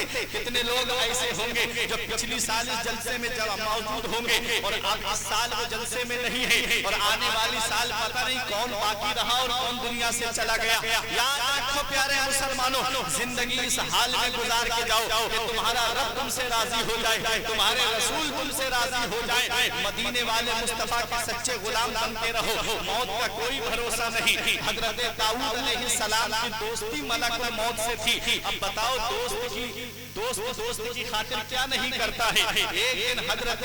کرتے. کتنے لوگ ایسے ہوں گے جو پچھلی سال اس جلسے میں موجود ہوں گے اور اب اس سال وہ جلسے میں نہیں ہے, اور آنے والی سال پتہ نہیں کون باقی رہا اور کون دنیا سے چلا گیا. یاد رکھو پیارے مسلمانوں, زندگی اس حال میں گزار کے جاؤ کہ تمہارا رب تم سے راضی ہو جائے, تمہارے رسول تم سے راضی ہو جائے, مدینے والے مصطفیٰ کے سچے غلام بنتے رہو. موت کا کوئی بھروسہ نہیں. حضرت داؤد علیہ السلام کی دوستی ملک الموت سے تھی. اب بتاؤ دوست کی خاطر کیا نہیں کرتا ہے. ایک دن حضرت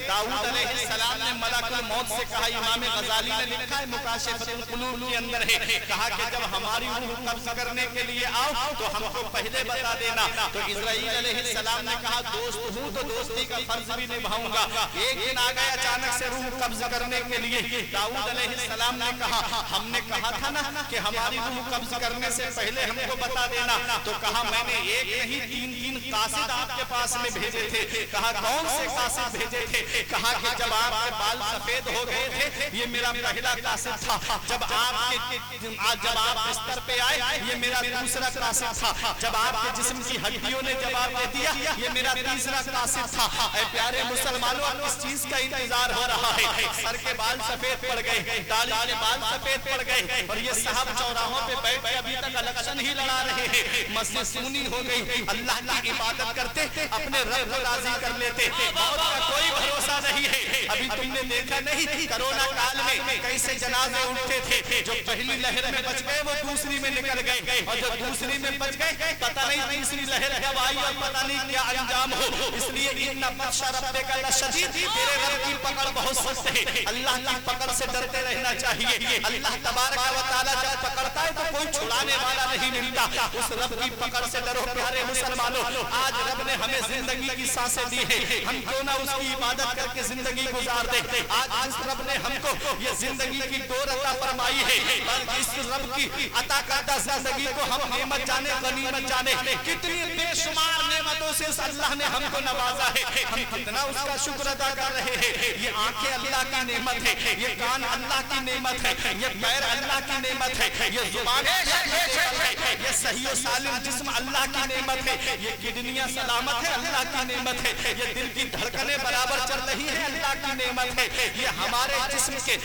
داؤد علیہ السلام نے ملک الموت سے کہا, امام غزالی نے لکھا ہے مکاشفۃ القلوب کے اندر ہے, کہا کہ جب ہماری روح قبض کرنے کے لیے آؤ تو ہم کو پہلے بتا دینا. تو اسرائیل علیہ السلام نے کہا دوست ہوں تو دوستی کا فرض بھی نبھاؤں گا. ایک دن آ گیا اچانک سے روح قبض کرنے کے لیے. داؤد علیہ السلام نے کہا ہم نے کہا تھا نا کہ ہماری روح قبض کرنے سے پہلے ہم کو بتا دینا. تو کہا میں نے ایک نہیں تین قاصد آپ کے پاس میں بھیجے تھے. کہا کون سے قاصد بھیجے تھے؟ کہا کہ جب آپ کے بال سفید ہو گئے تھے یہ میرا پہلا قاصد تھا. جب آپ بستر پہ آئے یہ میرا دوسرا قاصد تھا. جب آپ کے جسم کی ہڈیوں نے جواب دے دیا یہ میرا تیسرا قاصد تھا. اے پیارے مسلمانوں, اب اس چیز کا انتظار ہو رہا ہے. سر کے بال سفید پڑ گئے, داڑھی کے بال سفید پڑ گئے, اور یہ صاحب چوراہوں پہ بیٹھ کے ابھی تک الیکشن ہی لڑا رہے ہیں. مسجد سونی ہو گئی, اللہ کی عبادت کرتے اپنے رب کو راضی کر لیتے. موت کا کوئی بھروسہ نہیں ہے. ابھی تم نے دیکھا نہیں کرونا کال میں کیسے جنازے اٹھتے تھے. جو پہلی لہر میں بچ گئے وہ دوسری میں نکل گئے, اور جو دوسری میں بچ گئے پتہ نہیں تیسری لہر کب آئی اور پتہ نہیں کیا انجام ہو. اس لیے ان بطش ربک لشدید, تیرے رب کی پکڑ بہت سخت ہے. اللہ کی پکڑ سے ڈرتے رہنا چاہیے. اللہ تبارک و تعالیٰ جب پکڑتا ہے تو کوئی چھڑانے والا نہیں ملتا. اس رب کی پکڑ سے ڈرو پیارے مسلمانوں. آج رب نے ہمیں زندگی کی سانسیں دی ہیں, ہم کیوں نہ اس کی عبادت کر کے زندگی گزار دیں. آج اس رب نے ہم کو یہ زندگی کی ڈور عطا فرمائی ہے, اور اس رب کی عطا کردہ زندگی کو ہم نعمت جانے غنیمت جانے. کتنی بے شمار نعمتوں سے اس اللہ نے ہم کو نوازا ہے, ہم کتنا اس کا شکر ادا کر رہے ہیں. یہ آنکھیں اللہ کی نعمت ہے, یہ کان اللہ کی نعمت ہے, یہ پیر اللہ کی نعمت ہے, یہ زبان اللہ کی نعمت ہے, یہ صحیح و سالم جسم اللہ کی نعمت ہے, یہ کڈنیاں سلامت ہے اللہ کی نعمت ہے, یہ دل کی دھڑکنیں برابر چل رہی ہیں اللہ کی نعمت ہے, یہ ہمارے جسم کے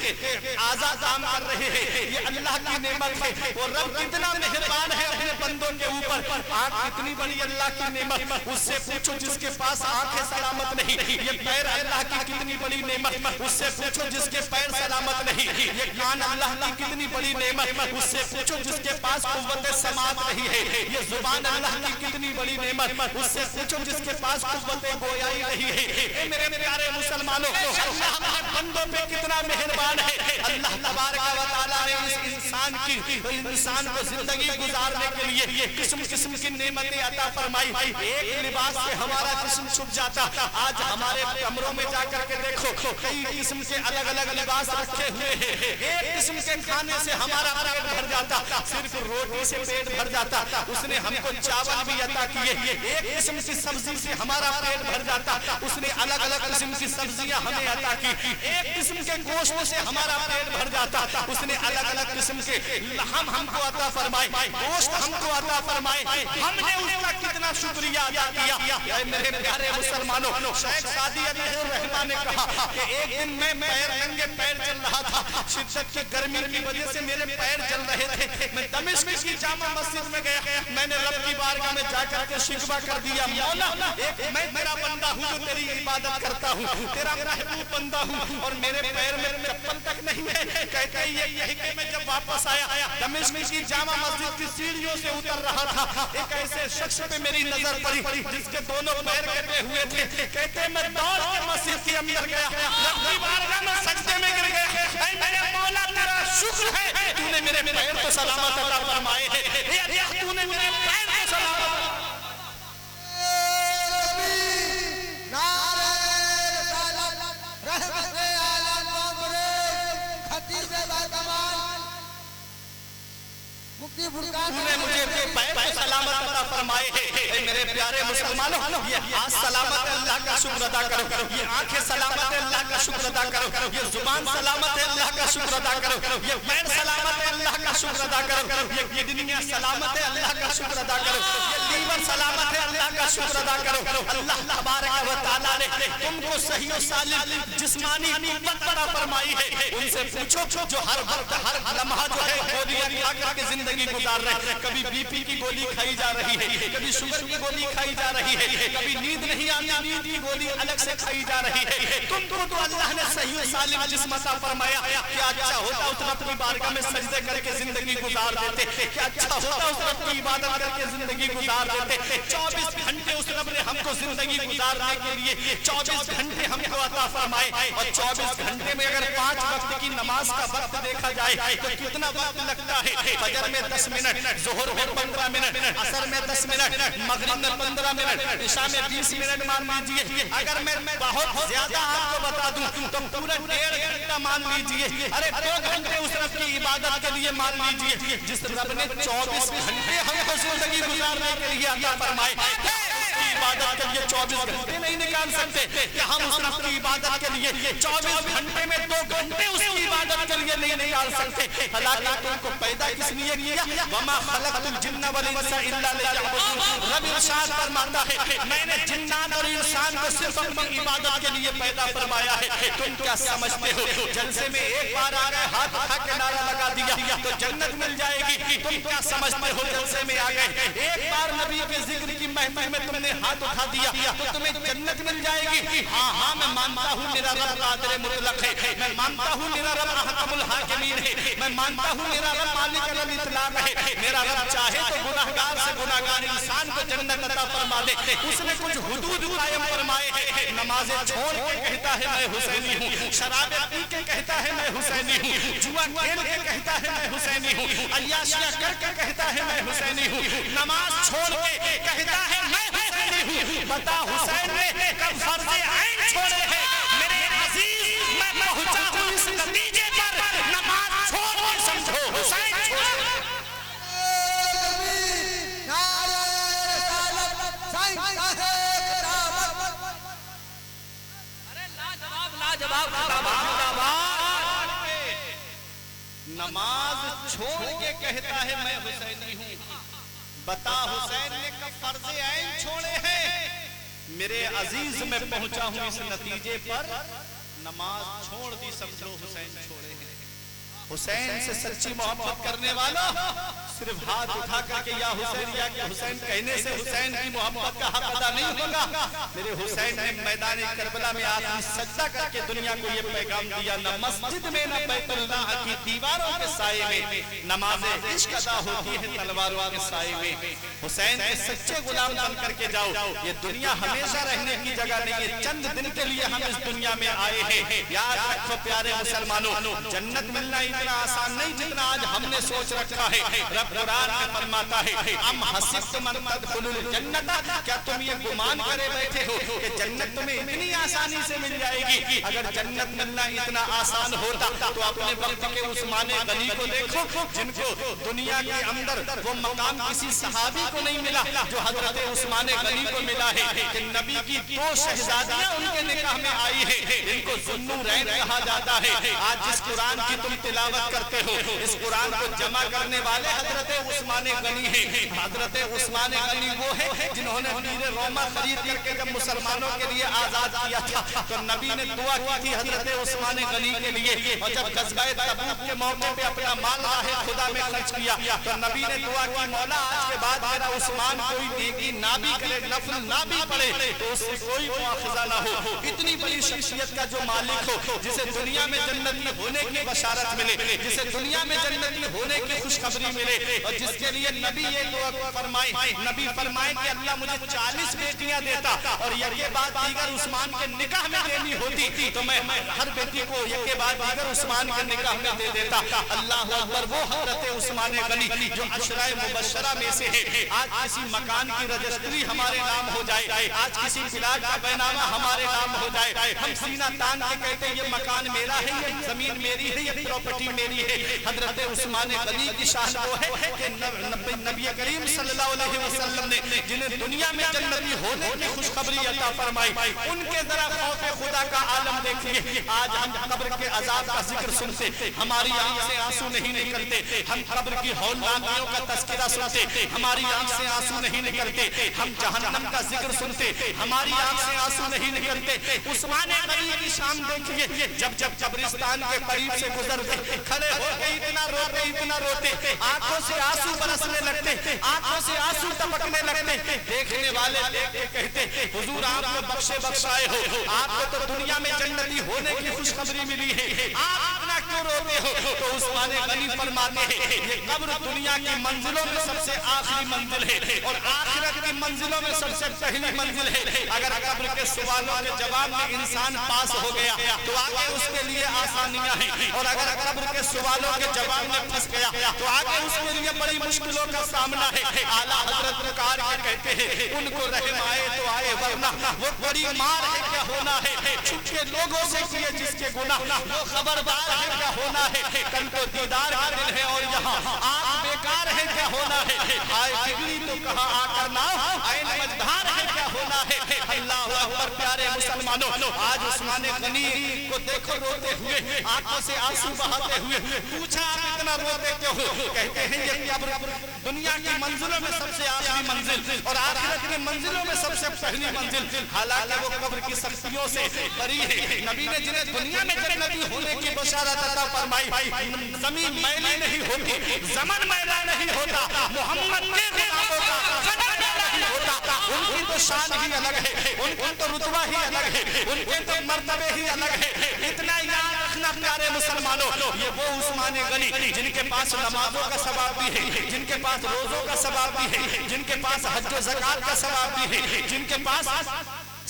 اعضاء کام کر رہے ہیں یہ اللہ کی نعمت ہے. اور رب کتنا مہربان ہے اپنے بندوں کے اوپر. آنکھ کتنی بڑی اللہ کی نعمت, اس سے پوچھو جس کے پاس آنکھیں سلامت نہیں. یہ پیر اللہ کی کتنی بڑی نعمت, اس سے پوچھو جس کے پیر سلامت نہیں. یہ کان اللہ کی کتنی بڑی نعمت, اس سے پوچھو جس کے پاس قوت سماعت نہیں ہے. یہ زبان اللہ کی کتنی بڑی نعمت, اس سے پوچھو جس کے پاس قوت گویائی نہیں ہے. اے میرے پیارے مسلمانوں, اللہ اپنے بندوں پہ کتنا مہربان ہے. اللہ تبارک و تعالیٰ نے اس انسان کو زندگی گزارنے کے لیے قسم قسم کی نعمتیں عطا فرمائی. ایک لباس سے ہمارا جسم چھپ جاتا. آج ہمارے کمروں میں جا کر کے دیکھو کئی قسم کے الگ الگ لباس رکھے ہوئے ہیں. ایک قسم کے کھانے سے ہمارا پیٹ بھر جاتا, صرف روٹی سے پیٹ بھر جاتا. اس نے ہم کو چاول بھی عطا کیے. ایک قسم کی سبزی سے ہمارا پیٹ بھر جاتا, اس نے الگ الگ قسم کی سبزیاں ہمیں عطا کی. ایک قسم کے گوشت سے ہمارا پیٹ بھر جاتا, اس نے الگ الگ قسم کے لحم ہم کو عطا فرمائے, گوشت ہم کو عطا فرمائے. ہم نے اس کا کتنا شکریہ ادا کیا. اے میرے پیارے مسلمانوں, شیخ سعدی علیہ الرحمہ نے کہا کہ ایک دن میں ننگے پیر چل رہا تھا, شدت کی گرمی کی وجہ سے میرے پیر جل رہے تھے. میں دمشق کی جامع مسجد میں گیا, میں نے رب کی بارگاہ میں جا کر کے شکوہ کر دیا, مولا میں تیرا بندہ ہوں جو تیری عبادت کرتا ہوں, تیرا محبوب بندہ ہوں, اور میرے پیر میں چپل تک نہیں ہے. کہتے یہ کہ میں جب واپس آیا دمشق کی جامع مسجد کی سیڑھیوں سے اتر رہا تھا, ایک ایسے شخص پہ میری نظر پڑی جس کے دونوں پیر کٹے ہوئے تھے. کہتے میں دوڑ کے مسجد کے اندر گیا, رب کی بارگاہ میں سجدے میں گر گیا. اے میرے مولا تیرا شکر ہے تو نے میرے پیر کو سلامت عطا فرمائے ہیں. اے اللہ تو نے میرے پیر کو سلامت نے مجھے پیر سلامت عطا فرمائے ہیں. اے میرے پیارے مسلمانوں, یہ ہاتھ سلامت ہے اللہ کا شکر ادا کرو, یہ آنکھیں سلامت ہے اللہ کا شکر ادا کرو, یہ زبان سلامت ہے اللہ کا شکر ادا کرو, یہ پیر سلامت ہے اللہ کا شکر ادا کرو, یہ کڈنیاں سلامت ہے اللہ کا شکر ادا کرو, یہ لیور سلامت ہے اللہ کا शुक्र अदा करो। अल्लाह तबारक व तआला ने तुमको सही और सालिम जिस्मानी क़ुव्वत अता फरमाई है। उनसे पूछो जो हर वक्त हर लम्हा जो है गोलियां खा करके जिंदगी गुजार रहे, कभी बीपी की गोली खाई जा रही है, कभी शुगर की गोली खाई जा रही है, कभी नींद नहीं आती, नींद की गोली अलग से खाई जा रही है। तुमको तो अल्लाह ने सही और सालिम जिस्म अता फरमाया। क्या अच्छा होता उस रब की बारगाह में सजदे करके जिंदगी गुजार देते, क्या अच्छा होता उस रब की इबादत करके जिंदगी गुजार देते। 24 घंटे उस रब ने हमको जिंदगी गुजारने के लिए 24 घंटे हमको अता फरमाए, और 24 घंटे में अगर 5 वक्त की नमाज का वक्त देखा जाए तो कितना वक्त लगता है। फजर में 10 मिनट, जोहर में 15 मिनट, असर में 10 मिनट, मगरिब में 15 मिनट, इशा में 20 मिनट मान लीजिए। अगर मैं बहुत ज्यादा आपको बता दूं तो पूरा 1.5 घंटा मान लीजिए। अरे 2 घंटे उस रब की इबादत के लिए मान लीजिए, जिस रब ने 24 घंटे हमको जिंदगी गुजारने के लिए अता फरमाए। इबादत के लिए 24 घंटे नहीं निकाल सकते कि हम उस रब की इबादत के लिए 24 घंटे में 2 घंटे उसकी इबादत के लिए नहीं निकाल सकते। हालांकि तुमको पैदा किस लिए किया? वमा खलक़तुल जिन्ना वल इंसा इल्ला लियअबुदून। रब इरशाद फरमाता है मैंने जिन्नात और इंसान को सिर्फ अपनी इबादत के लिए पैदा फरमाया है। तुम क्या समझते हो जलसे में एक बार आ गए हाथ उठा के नारा लगा दिया तो जन्नत मिल जाएगी? तुम क्या समझते हो जलसे में आ गए एक बार नबी के जिक्र की महफिल में तुमने हाथ उठा दिया तो तुम्हें जन्नत मिल जाएगी? हाँ हाँ मैं मानता हूँ मेरा रब कादिर मुतलक है, मैं मानता हूँ मेरा रब अहकमुल हाकिमीन है, मैं मानता हूँ मेरा रब मालिक अल इत्लाक है। मेरा रब चाहे तो गुनाहगार से गुनाहगार इंसान को जन्नत अता फरमा दे। उसने कुछ हुदूद कायम फरमाए हैं। नमाजें छोड़ के कहता है मैं हुसैनी हूँ, शराबे पी के कहता है मैं हुसैनी हूँ, जुआ खेल के कहता है मैं हुसैनी हूँ, अय्याशियां करके कहता है मैं हुसैनी हूँ, नमाज छोड़ के कहता है मैं हुसैनी हूँ। बता हुसैन ने कब फर्ज़े ऐन छोड़े हैं? मेरे अजीज मैं पहुंचा हूँ इस नतीजे पर, नमाज छोड़ के समझो हुसैन छोड़े। नमाज छोड़ के कहता है मैं हुसैनी हूँ। बता हुसैन ने कब फर्ज़े ऐन छोड़े हैं? मेरे अजीज में पहुंचा हूँ इस नतीजे पर, नमाज छोड़ दी समझो हुसैन छोड़े हैं। हुसैन से सच्ची मोहब्बत करने वाला सिर्फ हाथ उठा करके या हुसैन कहने से हुसैन की मोहब्बत का हक अदा नहीं होगा। मेरे हुसैन ने मैदान करबला में आखिरी सजदा करके दुनिया को ये पैगाम दिया, न मस्जिद में न बैतुल्लाह की दीवारों के साए में नमाज इश्क अदा होती है तलवारों के साए में। हुसैन के सच्चे गुलाम बन करके जाओ। ये दुनिया हमेशा रहने की जगह नहीं है, चंद दिन के लिए हम इस दुनिया में आए हैं। याद रखो प्यारे मुसलमानों, जन्नत मिलना इतना आसान नहीं जितना आज हमने सोच रखा है। रब कुरान में फरमाता है अम हसिबतुम अन तदखुलुल जन्नत, क्या तुम ये गुमान करे बैठे हो कि जन्नत तुम्हें इतनी आसानी से मिल जाएगी? अगर जन्नत मिलना इतना आसान होता तो अपने वक्त के उस्मान गनी को देखो, जिनको दुनिया के अंदर वो मकाम किसी सहाबी को नहीं मिला जो हजरत उस्मान गनी को मिला है कि नबी की 2 शहजादियां उनके निकाह में आई है। इनको ज़ुन्नूरैन कहा जाता है। आज जिस कुरान की तुम तिलावत करते हो, इस कुरान को जमा करने वाले हजरत उस्मान गनी है। हजरत उस्मान गनी वो है जिन्होंने नीरे रोमा खरीद करके जब मुसलमानों के लिए आजाद किया था तो नबी ने दुआ की थी हजरत उस्मान गनी के लिए। और जब गज़वाए तबूक के मौके पे अपना माल राहे खुदा में खर्च किया तो नबी ने दुआ की मौला आज के बाद मेरा उस्मान कोई नेकी ना भी करे, नफल ना भी पड़े तो उससे कोई मुआखज़ा ना हो। इतनी बड़ी शख्सियत का जो मालिक हो, जिसे दुनिया में जन्नती होने की बशारत मिले, जिसे दुनिया में जन्नती होने की खुशखबरी मिले, और जिसके लिए नबी ये दुआ फरमाए, नबी फरमाए कि अल्लाह मुझे 40 बेटियां देता और यके बाद दीगर उस्मान के निकाह में देनी होती तो मैं हर बेटी को यके बाद दीगर उस्मान के निकाह में दे देता। अल्लाह अकबर, वो हजरत उस्मान गनी जो अशराए मुबश्शरा में से है। आज किसी मकान की रजिस्ट्री हमारे नाम हो जाए, आज किसी प्लाट का बैनामा हमारे नाम हो जाए, हम सीना तान के कहते ये मकान मेरा है, ये जमीन मेरी है, ये प्रॉपर्टी प्रॉपर्टी मेरी है। हजरत उस्मान गनी की शान वो है कि नबी करीम सल्लल्लाहु अलैहि वसल्लम ने जिन्हें दुनिया में जन्नती होने की खुशखबरी अता फरमाई, उनके जरा खौफ खुदा का आलम देखिए। आज हम कब्र के अजाब का जिक्र सुनते, हमारी आंख से आंसू नहीं निकलते। हम कब्र की हौलनाकियों का तज़किरा सुनते, हमारी आंख से आंसू नहीं निकलते। हम जहन्नम का जिक्र सुनते, हमारी आंख से आंसू नहीं निकलते। उस्मान गनी की शान देखिए, जब जब कब्रिस्तान के करीब से गुजरते, खड़े होके इतना रोते, आंखों से आंसू बरसने लगते, आंखों से आंसू टपकने लगते। देखने वाले देख के कहते, हुजूर आप तो बख्शे बख्शाए हो, आपको तो दुनिया में जन्नती होने की खुशखबरी मिली है, आप इतना क्यों रोते हो? तो उस्मान गनी फरमाते हैं, ये कब्र दुनिया की मंजिलों में सबसे आखिरी मंजिल है और आखिरत की मंजिलों में सबसे पहली मंजिल है। अगर कब्र के सवालों के जवाब में इंसान पास हो गया तो आगे उसके लिए आसानियां हैं, और अगर कब्र के सवालों के जवाब में फंस गया तो आगे उसके लिए बड़ी मुश्किलों का सामना है। आला हजरत पुकार के कहते हैं, उनको रहम आए तो आए, वरना वो बड़ी मार है क्या होना है। छुपके लोगों से किए जिसके गुनाह, वो खबरदार है क्या होना है। कल तो दीदार का दिन है और यहाँ आज बेकार है क्या होना है। हाय बिगड़ी तो कहाँ आकर ना, आए मझधार है क्या होना है। अल्लाह अकबर। प्यारे मुसलमानों, आज उस्मान गनी को देखो रोते हुए, आंखों से आंसू बहाते हुए। पूछा आप इतना रोते क्यों हो? कहते हैं ये कब्र दुनिया की मंजिलों में सबसे आखिरी मंजिल और आखिरत की मंजिलों में सबसे पहली मंजिल। हालांकि वो कब्र की सख्तियों से बरी है। नबी ने जिन्हें दुनिया में जन्नती होने की बशारत अता फरमाई, ज़मीन मैली नहीं होती, ज़मन मैला नहीं होता, मोहम्मद के गुलामों का कदम मैला नहीं होता। उनकी तो शान ही अलग है, उनका तो रुतबा ही अलग है, उनके तो मर्तबे ही अलग है। इतना याद रखना प्यारे मुसलमानों, ये वो उस्मान गनी जिनके पास नमाजों का सवाब भी है, जिनके पास रोजों का सवाब भी है, जिनके पास हज व ज़कात का सवाब भी है, जिनके पास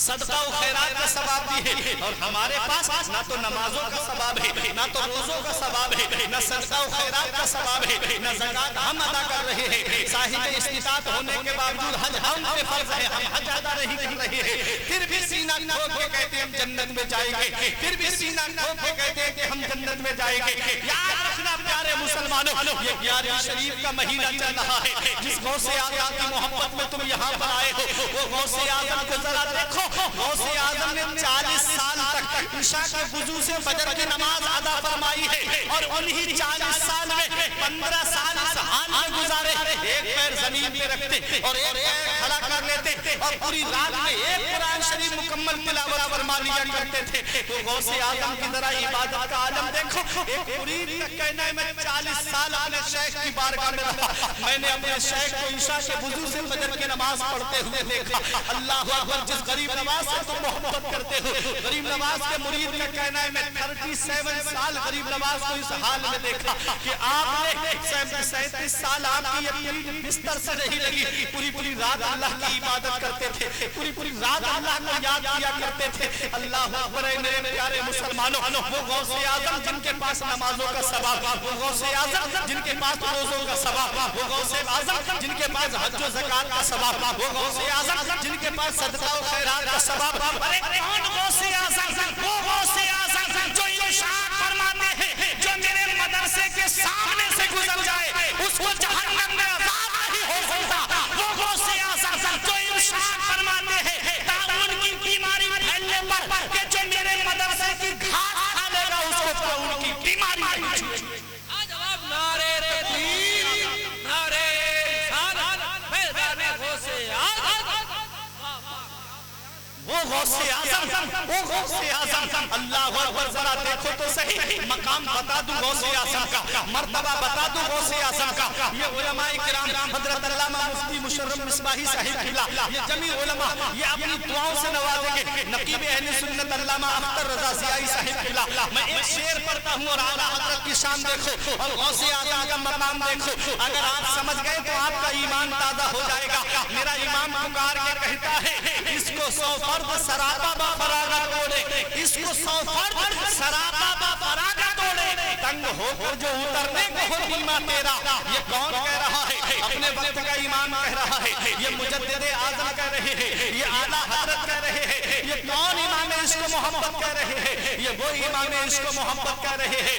सदका व खैरात का सवाब भी है। और हमारे पास ना तो नमाजों का सवाब है, ना तो रोजों का सवाब है, ना सदका व खैरात का सवाब है, ना ज़कात हम अदा कर रहे हैं। साहिब इस्तिताअत होने के बावजूद हज हम पे फर्ज है, हम हज अदा नहीं कर रहे हैं। फिर भी सीना ठोक के कहते हैं हम जन्नत में जाएंगे, फिर भी सीना ठोक के कहते हैं कि हम जन्नत में जाएंगे। याद रखना प्यारे मुसलमानों, ये यारी शरीफ का महीना चल रहा है। जिस गौसे आज़म की मोहब्बत में तुम यहाँ पर आए हो, वो गौसे आज़म को जरा देखो। गौसे आज़म ने 40 साल तक इशा के वुजू से फजर की नमाज अदा फरमाई है, और उन्हीं 40 साल में 15 साल इस हाल में गुजारे। एक पैर जमीन पे रखते और एक पैर खड़ा कर लेते और पूरी रात में एक कुरान शरीफ मुकम्मल तिलावत फरमा लिया करते थे। तो गौसे आज़म की जरा इबादत का आलम देखो। एक मुरीद का कहना है, मैं 40 साल अपने शेख की बारगाह में रहा, मैंने अपने शेख को इशा के वुजू से फजर की नमाज पढ़ते हुए देखा। अल्लाह अकबर। जिस गरीब नवाज से तुम मोहब्बत करते हो, गरीब नवाज के मुरीद का कहना है, मैं 37 साल गरीब नवाज को इस हाल में देखा कि आपने 37 साल आपकी अपनी बिस्तर से नहीं लगी, पूरी रात अल्लाह की इबादत करते थे, पूरी रात अल्लाह को याद किया करते थे। अल्लाह अकबर। मेरे प्यारे मुसलमानों, वो गौसे आज़म जिनके पास नमाजों का सवाब, वो गौसे आज़म जिनके पास रोज़ों का सवाब, वो गौसे आज़म जिनके पास हज व ज़कात का सवाब, वो गौसे आज़म जिनके पास सदका व खैरात का सवाब। अरे कौन गौसे आज़म? वो गौसे आज़म जो इरशाद फरमाते हैं, जो मेरे मदरसे के सामने से गुजर जाए उसको जहन्नम में अज़ाब नहीं हो सकता। वो गौसे आज़म जो इरशाद फरमाते हैं, ताउन की बीमारी फैलने पर कि जो मेरे मदरसे की घास खा लेगा उसको ताउन की बीमारी नहीं छूटेगी। जवाब नारे तकबीर, नारे रिसालत, फैज़ान गौसे आज़म। वो गौसे आज़म, वो गौसे आज़म। अल्लाह अकबर। जरा देखो तो सही, मकाम बता दूं गौसे आज़म का, मर्तबा बता दूं गौसे आज़म का। ये उलमाए किराम हज़रत अल्लामा मुफ्ती मुशर्रफ मिसबाही साहिब किला, ये जमी उलमा ये अपनी दुआओं से नवाजेंगे। नकीब अहले सुन्नत अल्लामा अख्तर रज़ा ज़ियाई साहिब किला। मैं एक शेर पढ़ता हूँ और आला हज़रत की शान देखो और गौसे आज़म का मकाम देखो। अगर आप समझ गए तो आपका ईमान ताज़ा हो जाएगा। मेरा इमाम पुकार के कहता है, इसको 100 फर्द सरापा बा फरागा तोड़े, इसको 100 फर्द सरापा बा फरागा तोड़े, तंग हो जो उतरने को हो नीमा तेरा। ये कौन कह रहा है? अपने वक्त का इमाम कह रहा है, ये मुजद्दिद आज़म कह रहे हैं, ये आला हज़रत कह रहे हैं। ये कौन इमाम है? इसको मोहब्बत कह रहे हैं, ये वो इमाम इश्क को मोहब्बत कह रहे हैं।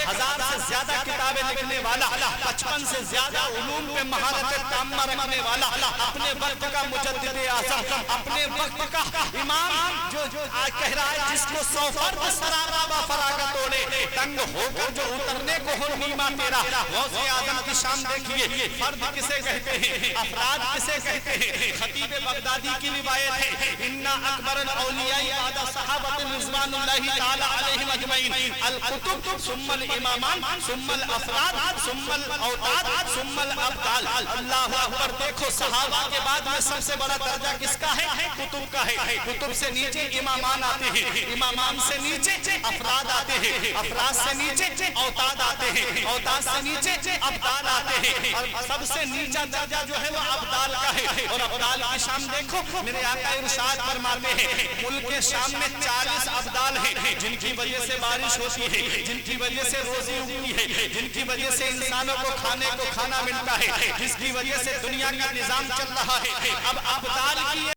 1000 से ज्यादा किताबें लिखने वाला, 55 से ज्यादा उलूम पे महारत ताम्मा रखने वाला, अपने वक्त का मुजद्दिद आज़म, अपने वक्त का इमाम, जो आज कह रहा है जिसको 100 फर्द सरारा व फरागा तोड़े, तंग होकर जो उतरने को हो नीमा तेरा। गौसे आजम की शान देखिए, फर्द किसे कहते हैं, अफराद किसे कहते हैं। खतीब बगदादी की रिवायत है, इन्ना अकबरल औलिया बादा सहाबत रिज़वानुल्लाहि ताला अलैहिम अजमईन अल कुतुब सुम्मल इमामान सुम्मल अफराद सुम्मल औताद सुम्मल अब्दाल। अल्लाहु अकबर। देखो सहाबा के बाद में सबसे बड़ा दर्जा किसका है? कुतुब का है। कुतुब से नीचे इमामान आते हैं, इमामान से नीचे अफराद आते हैं, अफराद से नीचे औताद आते हैं, औताद से नीचे अब्दाल आते हैं, और सबसे नीचा दर्जा जो है वो अब्दाल का है। और अब्दाल की शान देखो, मेरे आका इरशाद फरमाते हैं, मुल्क शाम में 40 अब्दाल हैं, जिनकी वजह से बारिश होती है, जिनकी वजह से रोजी उगती है, जिनकी वजह से इंसानों को खाने को खाना मिलता है, जिसकी वजह से दुनिया का निजाम चल रहा है। अब अब्दाल की